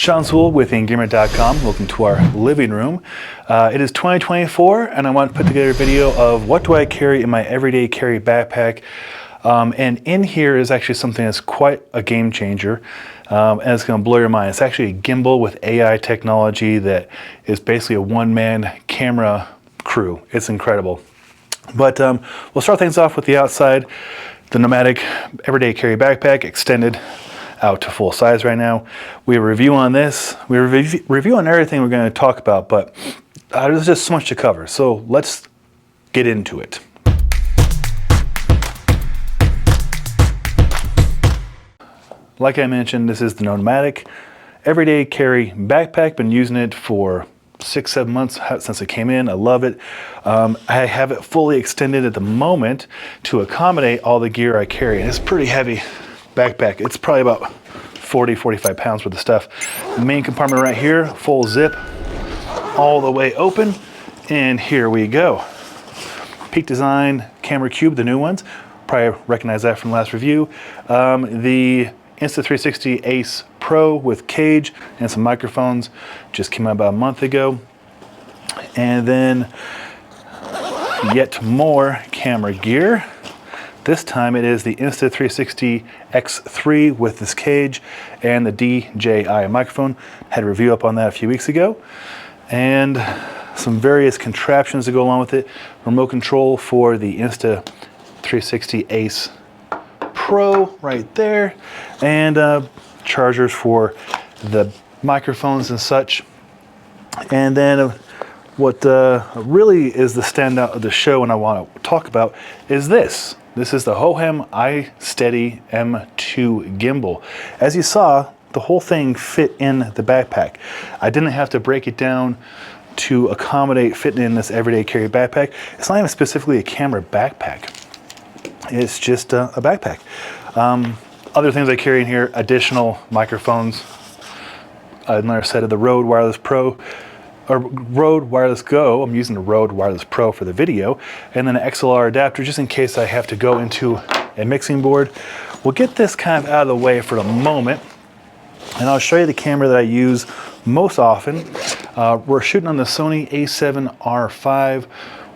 Sean Sewell with Engearment.com. Welcome to our living room. It is 2024 and I want to put together a video of what do I carry in my everyday carry backpack. And in here is actually something that's quite a game changer, and it's going to blow your mind. It's actually a gimbal with AI technology that is basically a one-man camera crew. It's incredible. But we'll start things off with the outside. The Nomatic everyday carry backpack extended out to full size right now. We have a review on this. We have a review on everything we're going to talk about, but there's just so much to cover. So let's get into it. Like I mentioned, this is the Nomatic everyday carry backpack. Been using it for 6-7 months since it came in. I love it. I have it fully extended at the moment to accommodate all the gear I carry. And it's a pretty heavy backpack. It's probably about 40-45 pounds worth of stuff. The main compartment right here, full zip, all the way open, and here we go. Peak Design camera cube, the new ones. Probably recognize that from the last review. The Insta360 Ace Pro with cage and some microphones just came out about a month ago. And then yet more camera gear. This time it is the Insta360 X3 with this cage and the DJI microphone. Had a review up on that a few weeks ago. And some various contraptions to go along with it. Remote control for the Insta360 Ace Pro right there. And chargers for the microphones and such. And then what really is the standout of the show and I want to talk about is this. This is the Hohem iSteady M2 gimbal. As you saw, the whole thing fit in the backpack. I didn't have to break it down to accommodate fitting in this everyday carry backpack. It's not even specifically a camera backpack. It's just a backpack. Other things I carry in here, additional microphones, another set of the Rode Wireless Pro, or Rode Wireless Go. I'm using the Rode Wireless Pro for the video, and then an XLR adapter just in case I have to go into a mixing board. We'll get this kind of out of the way for the moment, and I'll show you the camera that I use most often. We're shooting on the Sony A7R5,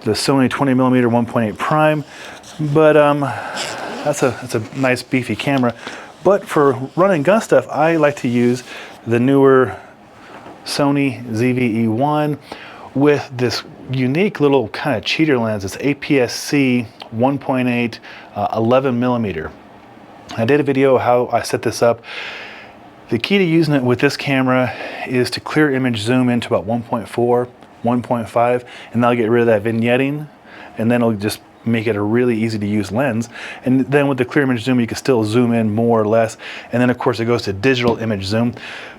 the Sony 20mm 1.8 prime, but that's a nice beefy camera. But for running gun stuff, I like to use the newer Sony ZVE1 with this unique little kind of cheater lens. It's APS-C 1.8 11mm. I did a video how I set this up. The key to using it with this camera is to clear image zoom into about 1.4, 1.5, and that'll get rid of that vignetting, and then it'll just make it a really easy to use lens. And then with the clear image zoom, you can still zoom in more or less. And then of course it goes to digital image zoom.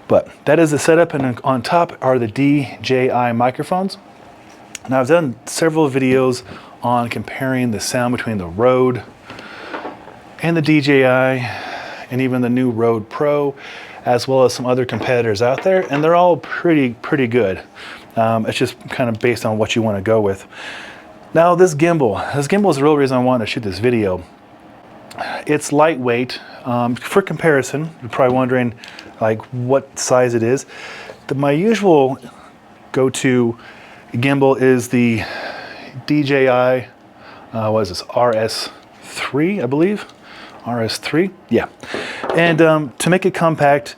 But that is the setup, and on top are the DJI microphones. Now I've done several videos on comparing the sound between the Rode and the DJI and even the new Rode Pro, as well as some other competitors out there, and they're all pretty good. It's just kind of based on what you want to go with. Now this gimbal is the real reason I wanted to shoot this video. It's lightweight. For comparison, you're probably wondering like what size it is. My usual go-to gimbal is the DJI, what is this, RS3, I believe? RS3, yeah. And to make it compact,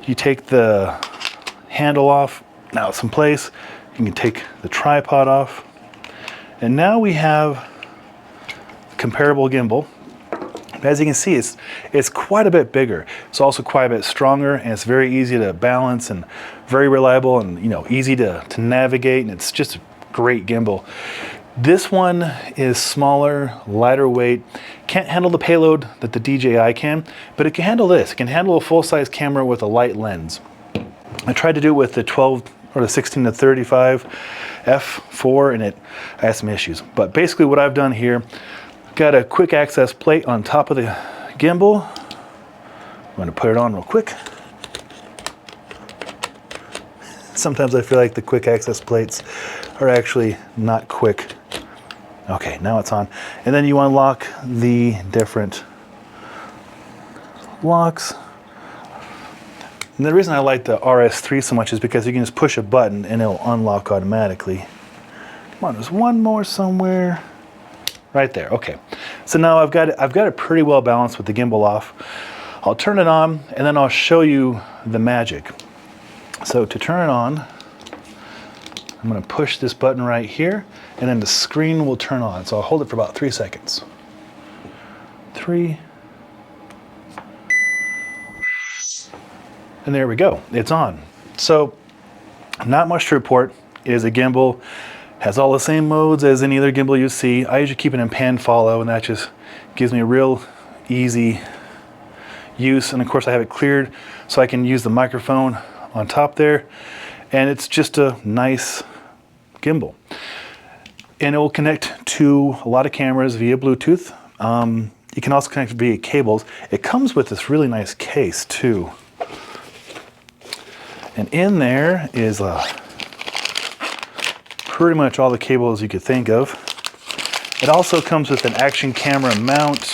you take the handle off. Now it's in place. You can take the tripod off. And now we have a comparable gimbal. As you can see, it's quite a bit bigger. It's also quite a bit stronger, and it's very easy to balance and very reliable and easy to navigate, and it's just a great gimbal. This one is smaller, lighter weight, can't handle the payload that the DJI can, but it can handle this. It can handle a full-size camera with a light lens. I tried to do it with the 12 or the 16-35 f4, and I had some issues. But basically what I've done here, got a quick access plate on top of the gimbal. I'm going to put it on real quick. Sometimes I feel like the quick access plates are actually not quick. Okay, now it's on. And then you unlock the different locks. And the reason I like the RS3 so much is because you can just push a button and it'll unlock automatically. Come on, there's one more somewhere. Right there, okay. So now I've got it pretty well balanced with the gimbal off. I'll turn it on and then I'll show you the magic. So to turn it on, I'm gonna push this button right here and then the screen will turn on. So I'll hold it for about 3 seconds. 3. And there we go, it's on. So not much to report. It is a gimbal, has all the same modes as any other gimbal you see. I usually keep it in pan follow and that just gives me a real easy use. And of course I have it cleared so I can use the microphone on top there. And it's just a nice gimbal. And it will connect to a lot of cameras via Bluetooth. You can also connect via cables. It comes with this really nice case too. And in there is pretty much all the cables you could think of. It also comes with an action camera mount.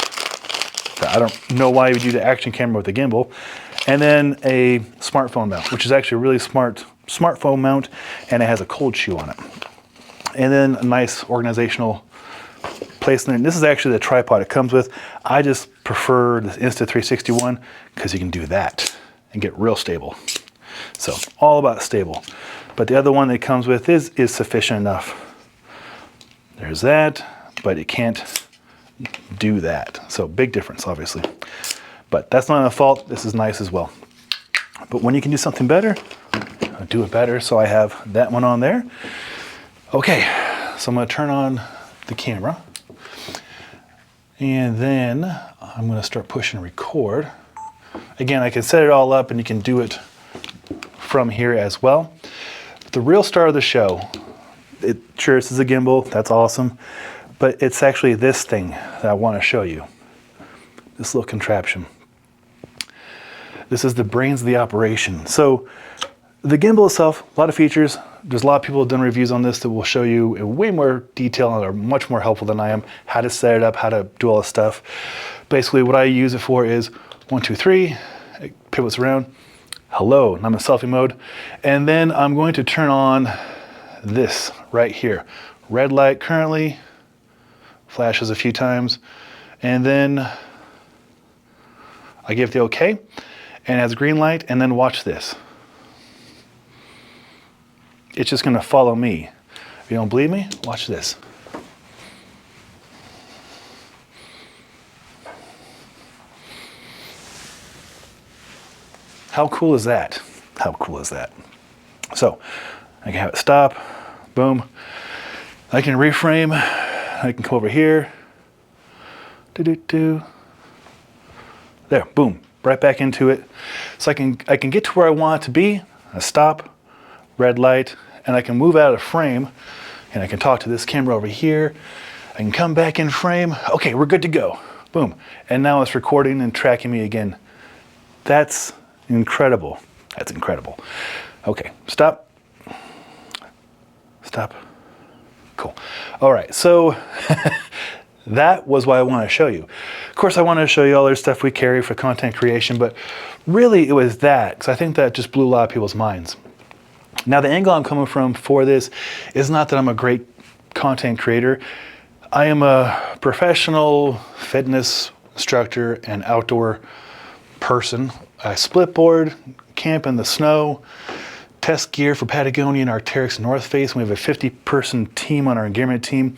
I don't know why you would do the action camera with a gimbal. And then a smartphone mount, which is actually a really smart smartphone mount, and it has a cold shoe on it. And then a nice organizational placement. And this is actually the tripod it comes with. I just prefer the Insta360 one because you can do that and get real stable. So all about stable. But the other one that it comes with is sufficient enough. There's that, but it can't do that. So big difference, obviously. But that's not a fault. This is nice as well. But when you can do something better, I'll do it better. So I have that one on there. Okay, so I'm going to turn on the camera. And then I'm going to start pushing record. Again, I can set it all up and you can do it from here as well. But the real star of the show, sure, this is a gimbal, that's awesome, but it's actually this thing that I want to show you. This little contraption. This is the brains of the operation. So the gimbal itself, a lot of features. There's a lot of people who have done reviews on this that will show you in way more detail and are much more helpful than I am, how to set it up, how to do all this stuff. Basically what I use it for is 1, 2, 3, it pivots around. Hello, and I'm in selfie mode. And then I'm going to turn on this right here. Red light currently, flashes a few times, and then I give the okay, and it has a green light, and then watch this. It's just gonna follow me. If you don't believe me, watch this. How cool is that? How cool is that? So I can have it stop, boom. I can reframe, I can come over here, there, boom, right back into it. So I can get to where I want it to be, I stop, red light, and I can move out of frame, and I can talk to this camera over here. I can come back in frame. Okay, we're good to go. Boom. And now it's recording and tracking me again. That's incredible. That's incredible. Okay, stop. Stop. Cool. All right, so that was what I want to show you. Of course, I wanted to show you all the stuff we carry for content creation, but really it was that, because I think that just blew a lot of people's minds. Now, the angle I'm coming from for this is not that I'm a great content creator. I am a professional fitness instructor and outdoor person. I split board, camp in the snow, test gear for Patagonia and Arc'teryx North Face. We have a 50-person team on our Engearment team,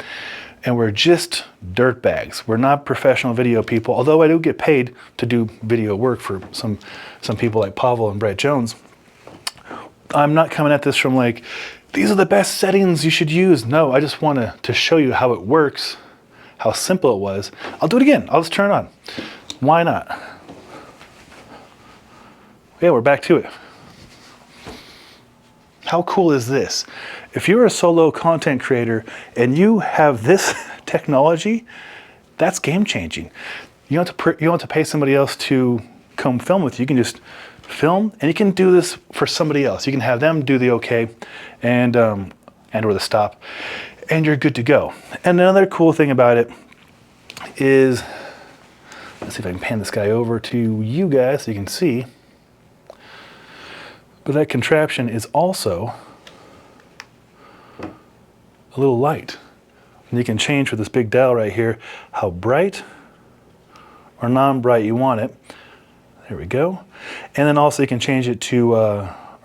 and we're just dirt bags. We're not professional video people, although I do get paid to do video work for some people like Pavel and Brett Jones. I'm not coming at this from like, these are the best settings you should use. No, I just want to show you how it works, how simple it was. I'll do it again. I'll just turn it on. Why not? Yeah, we're back to it. How cool is this? If you're a solo content creator and you have this technology, that's game changing. You don't have to pay somebody else to come film with you. You can just film, and you can do this for somebody else. You can have them do the okay and or the stop, and you're good to go. And another cool thing about it is, let's see if I can pan this guy over to you guys so you can see. but that contraption is also a little light. And you can change with this big dial right here how bright or non-bright you want it. There we go. And then also you can change it to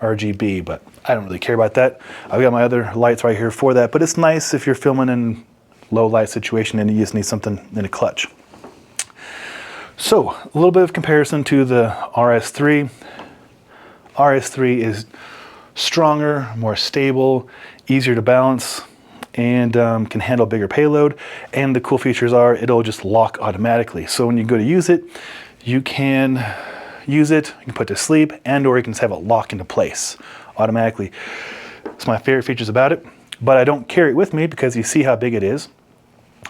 RGB, but I don't really care about that. I've got my other lights right here for that, but it's nice if you're filming in low light situation and you just need something in a clutch. So a little bit of comparison to the RS3. RS3 is stronger, more stable, easier to balance, and can handle bigger payload. And the cool features are it'll just lock automatically. So when you go to use it, you can use it, you can put it to sleep, and or you can just have it lock into place automatically. It's my favorite features about it, but I don't carry it with me because you see how big it is.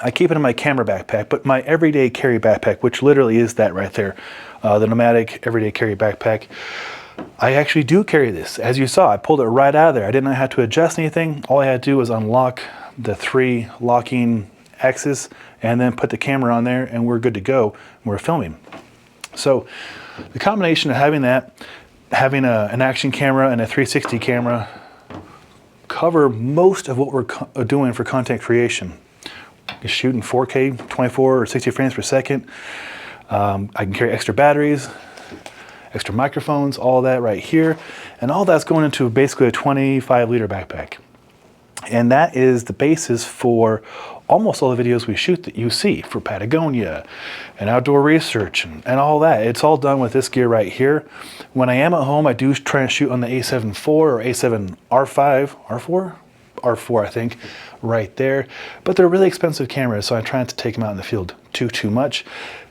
I keep it in my camera backpack, but my everyday carry backpack, which literally is that right there, the Nomatic everyday carry backpack, I actually do carry this. As you saw, I pulled it right out of there. I didn't have to adjust anything. All I had to do was unlock the 3 locking axes and then put the camera on there, and we're good to go. We're filming. So the combination of having that, having an action camera and a 360 camera cover most of what we're doing for content creation. You shoot in 4K, 24 or 60 frames per second. I can carry extra batteries, extra microphones, all that right here. And all that's going into basically a 25-liter backpack. And that is the basis for almost all the videos we shoot that you see for Patagonia and outdoor research and all that. It's all done with this gear right here. When I am at home, I do try and shoot on the A7 IV or A7 R5, R4 I think, right there. But they're really expensive cameras, so I try not to take them out in the field too much.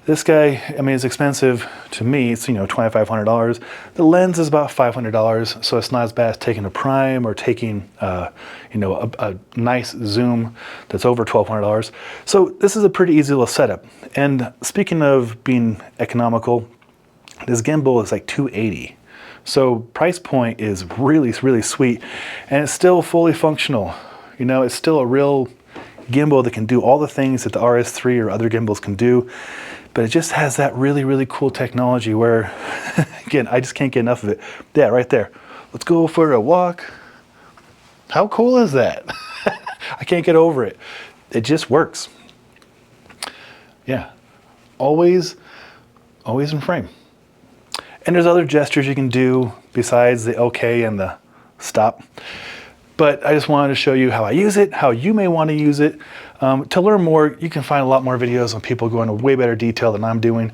This guy, I mean, it's expensive to me. It's, you know, $2,500. The lens is about $500, so it's not as bad as taking a prime or taking, you know, a nice zoom that's over $1,200. So this is a pretty easy little setup. And speaking of being economical, this gimbal is like $280. So price point is really sweet, and it's still fully functional. You know, it's still a real gimbal that can do all the things that the RS3 or other gimbals can do. But it just has that really cool technology where, again, I just can't get enough of it. Yeah, right there. Let's go for a walk. How cool is that? I can't get over it. It just works. Yeah, always in frame. And there's other gestures you can do besides the okay and the stop. But I just wanted to show you how I use it, how you may want to use it. To learn more, you can find a lot more videos on people going into way better detail than I'm doing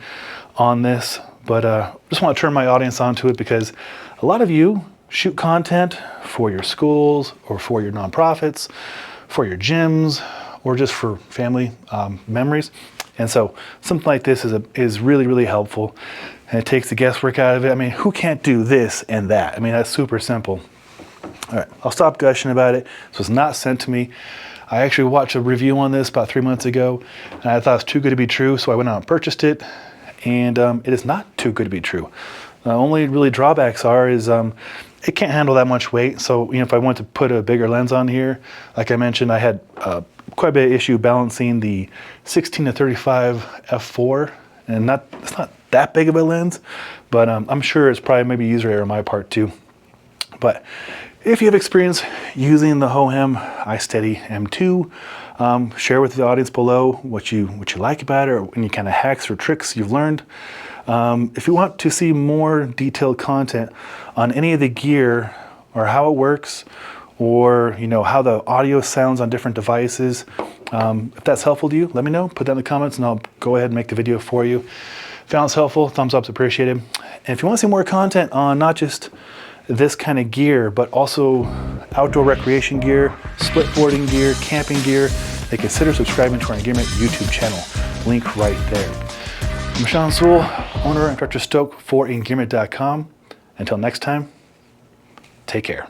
on this. But just want to turn my audience onto it because a lot of you shoot content for your schools or for your nonprofits, for your gyms, or just for family memories. And so something like this is really helpful. And it takes the guesswork out of it. I mean, who can't do this and that? I mean, that's super simple. All right, I'll stop gushing about it. This was not sent to me. I actually watched a review on this about 3 months ago, and I thought it was too good to be true, so I went out and purchased it, and it is not too good to be true. The only really drawbacks are is it can't handle that much weight, so you know, if I want to put a bigger lens on here, like I mentioned, I had quite a bit of issue balancing the 16 to 35 f4, and it's not that big of a lens, but I'm sure it's probably maybe user error on my part too. But if you have experience using the Hohem iSteady M2, share with the audience below what you like about it or any kind of hacks or tricks you've learned. If you want to see more detailed content on any of the gear or how it works, or you know how the audio sounds on different devices, if that's helpful to you, let me know. Put that in the comments, and I'll go ahead and make the video for you. If found it's helpful, thumbs up's appreciated. And if you want to see more content on not just this kind of gear, but also outdoor recreation gear, split boarding gear, camping gear, then consider subscribing to our Engearment YouTube channel. Link right there. I'm Sean Sewell, owner and director Stoke for Engearment.com. Until next time, take care.